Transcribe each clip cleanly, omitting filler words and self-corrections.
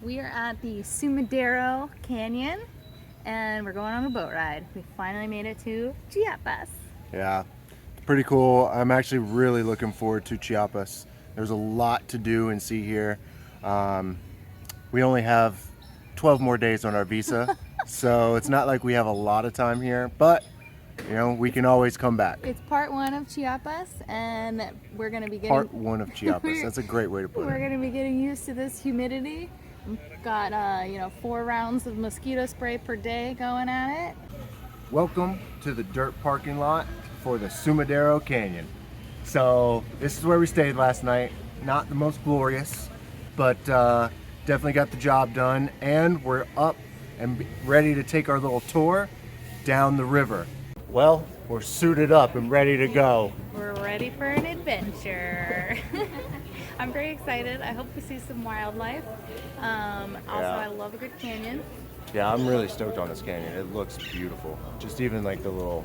We are at the Sumidero Canyon and we're going on a boat ride. We finally made it to Chiapas. Yeah, it's pretty cool. I'm actually really looking forward to Chiapas. There's a lot to do and see here. We only have 12 more days on our visa, so it's not like we have a lot of time here, but you know, we can always come back. It's part one of Chiapas and we're going to be getting... Part one of Chiapas, that's a great way to put it. We're going to be getting used to this humidity. We've got 4 rounds of mosquito spray per day going at it. Welcome to the dirt parking lot for the Sumidero Canyon. So this is where we stayed last night. Not the most glorious, but definitely got the job done, and we're up and ready to take our little tour down the river. Well, we're suited up and ready to go. We're ready for an adventure. I'm very excited. I hope we see some wildlife. I love a good canyon. Yeah, I'm really stoked on this canyon. It looks beautiful. Just even like the little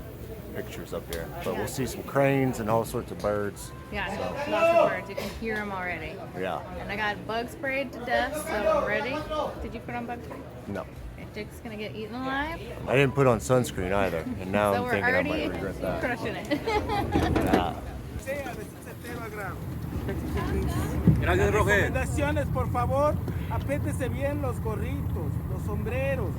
pictures up here. But we'll see some cranes and all sorts of birds. Yeah, lots of birds. You can hear them already. Yeah. And I got bug sprayed to death, so I'm ready. Did you put on bug spray? No. Okay, Dick's gonna get eaten alive. I didn't put on sunscreen either, and now So I'm thinking I might we're regret that. crushing it. Yeah. Recomendaciones, por favor, apriétese bien los gorritos, los sombreros.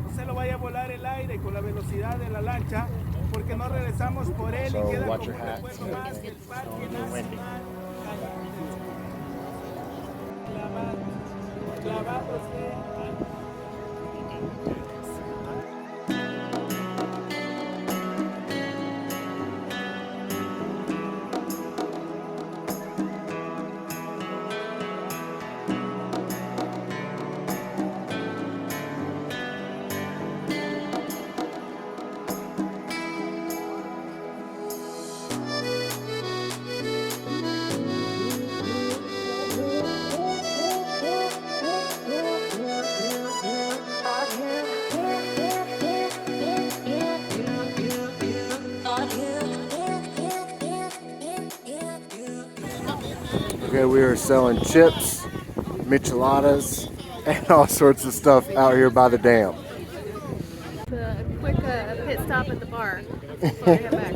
No se lo vaya a volar el aire con la velocidad de la lancha, porque no regresamos por él y queda como un juego más el Parque Nacional. Clavados de... Okay, we are selling chips, micheladas, and all sorts of stuff out here by the dam. It's a quick pit stop at the bar before I head back.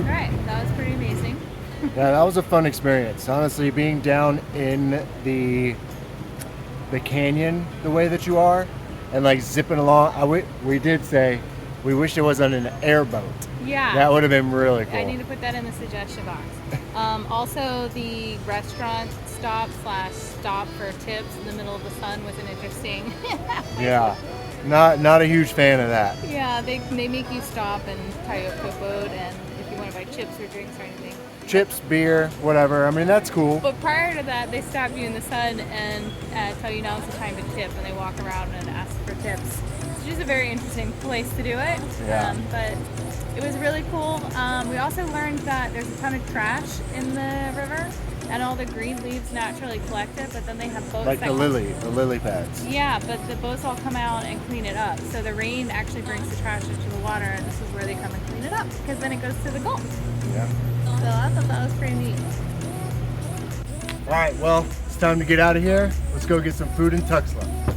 Alright, that was pretty amazing. Yeah, that was a fun experience. Honestly, being down in the canyon the way that you are, and like zipping along, we did say we wish it was on an airboat. Yeah. That would have been really cool. I need to put that in the suggestion box. Also, the restaurant stop for tips in the middle of the sun was an interesting. Yeah, not a huge fan of that. Yeah, they make you stop and tie you up to a boat, and if you want to buy chips or drinks or anything. Chips, beer, whatever. I mean, that's cool. But prior to that, they stop you in the sun and tell you now's the time to tip, and they walk around and ask for tips. It's just a very interesting place to do it. Yeah. But it was really cool. We also learned that there's a ton of trash in the river, and all the green leaves naturally collect it, but then they have boats Like the lily pads. Yeah, but the boats all come out and clean it up. So the rain actually brings the trash into the water, and this is where they come and clean it up, because then it goes to the Gulf. Yeah. So I thought that was pretty neat. All right, well, it's time to get out of here. Let's go get some food in Tuxtla.